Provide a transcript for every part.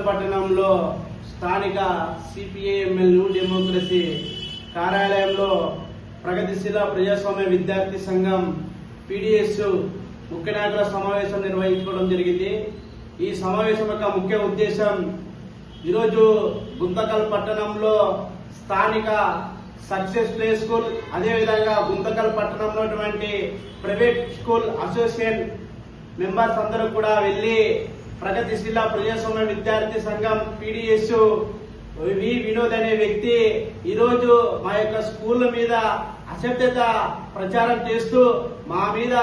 పట్టణంలో స్థానిక CPI-ML new democracy కార్యాలయంలో ప్రగతిశీల ప్రజాస్వామ్య విద్యార్థి సంఘం పీడీఎస్ ముఖ్య నాయకుల సమావేశం నిర్వహించుకోవడం జరిగింది. ఈ సమావేశం యొక్క ముఖ్య ఉద్దేశం ఈరోజు గుంతకల్ పట్టణంలో స్థానిక సక్సెస్ ప్లే స్కూల్, అదేవిధంగా గుంతకల్ పట్టణంలో ప్రైవేట్ స్కూల్ అసోసియేషన్ మెంబర్స్ అందరూ కూడా వెళ్లి ప్రగతిశీల ప్రజాస్వామ్య విద్యార్థి సంఘం పీడీఎస్ వి వినోద్ అనే వ్యక్తి ఈరోజు మా యొక్క స్కూల్ మీద అసభ్యత ప్రచారం చేస్తూ మా మీద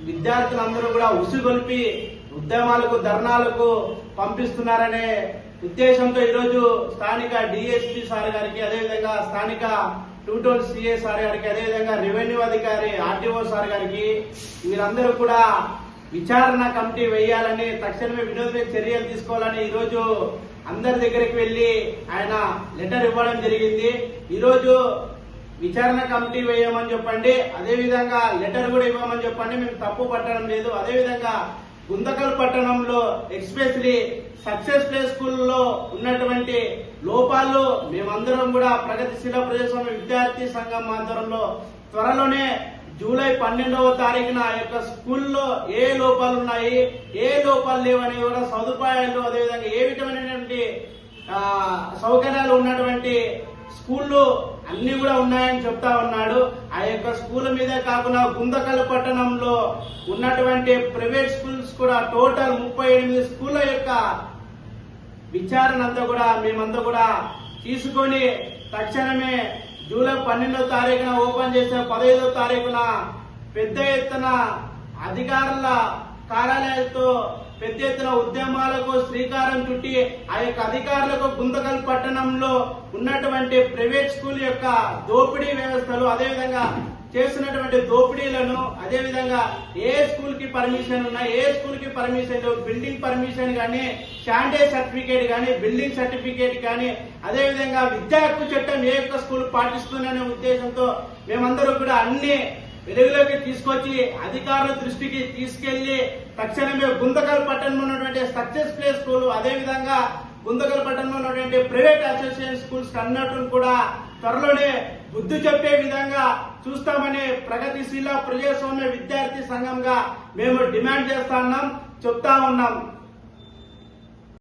విద్యార్థులందరూ కూడా ఉసుగొల్పి ఉద్యమాలకు ధర్నాలకు పంపిస్తున్నారనే ఉద్దేశంతో ఈరోజు స్థానిక డిఎస్పీ సార్ గారికి, అదేవిధంగా స్థానిక టూటోన్ సిఏ సార్ గారికి, అదేవిధంగా రెవెన్యూ అధికారి ఆర్టీఓ సార్ గారికి వీరందరూ కూడా విచారణ కమిటీ వేయాలని, తక్షణమే వినోద్ మీద చర్యలు తీసుకోవాలని ఈరోజు అందరి దగ్గరికి వెళ్లి ఆయన లెటర్ ఇవ్వడం జరిగింది. ఈరోజు విచారణ కమిటీ వేయమని చెప్పండి, అదేవిధంగా లెటర్ కూడా ఇవ్వమని చెప్పండి, మేము తప్పు పట్టడం లేదు. అదేవిధంగా గుంతకల్ పట్టణంలో ఎస్పెషలీ సక్సెస్ ప్లే స్కూల్లో ఉన్నటువంటి లోపాలు మేమందరం కూడా ప్రగతిశీల ప్రజాస్వామ్య విద్యార్థి సంఘం ఆధ్వర్యంలో త్వరలోనే జూలై 12వ తారీఖున ఆ యొక్క స్కూల్లో ఏ లోపాలు ఉన్నాయి, ఏ లోపాలు లేవని కూడా సదుపాయాలు, అదేవిధంగా ఏ విధమైనటువంటి సౌకర్యాలు ఉన్నటువంటి స్కూళ్ళు అన్ని కూడా ఉన్నాయని చెప్తా ఉన్నాడు. ఆ యొక్క స్కూల్ మీద కాకుండా గుంతకల్ పట్టణంలో ఉన్నటువంటి ప్రైవేట్ స్కూల్స్ కూడా టోటల్ 38 స్కూళ్ళ యొక్క విచారణ అంతా కూడా మేమంతా కూడా తీసుకొని తక్షణమే జూలై 12వ తారీఖున ఓపెన్ చేసే 15వ తారీఖున పెద్ద ఎత్తున అధికారుల కార్యాలయాలతో పెద్ద ఎత్తున ఉద్యమాలకు శ్రీకారం చుట్టి ఆ యొక్క అధికారులకు గుంతకల్ పట్టణంలో ఉన్నటువంటి ప్రైవేట్ స్కూల్ యొక్క దోపిడీ వ్యవస్థలు, అదేవిధంగా చేస్తున్నటువంటి దోపిడీలను, అదేవిధంగా ఏ స్కూల్ కి పర్మిషన్ ఉన్నా, ఏ స్కూల్ కి పర్మిషన్ లేవు, బిల్డింగ్ పర్మిషన్ కానీ, శానిటరీ సర్టిఫికేట్ కానీ, బిల్డింగ్ సర్టిఫికేట్ కానీ, అదేవిధంగా విద్యా హక్కు చట్టం ఏ యొక్క స్కూల్ పాటిస్తుందనే ఉద్దేశంతో మేమందరూ కూడా అన్ని వెలుగులోకి తీసుకొచ్చి అధికారుల దృష్టికి తీసుకెళ్లి తక్షణమే గుంతకల్ పట్టణంలో ఉన్నటువంటి సక్సెస్ ప్లే స్కూల్, అదేవిధంగా గుంతకల్ పట్టణంలో ఉన్నటువంటి ప్రైవేట్ అసోసియేషన్ స్కూల్స్ అన్నట్టు కూడా త్వరలోనే బుద్ధి చెప్పే విధంగా చూస్తామని ప్రగతిశీల ప్రజాస్వామ్య విద్యార్థి సంఘంగా మేము డిమాండ్ చేస్తా ఉన్నాం, చెప్తా ఉన్నాం.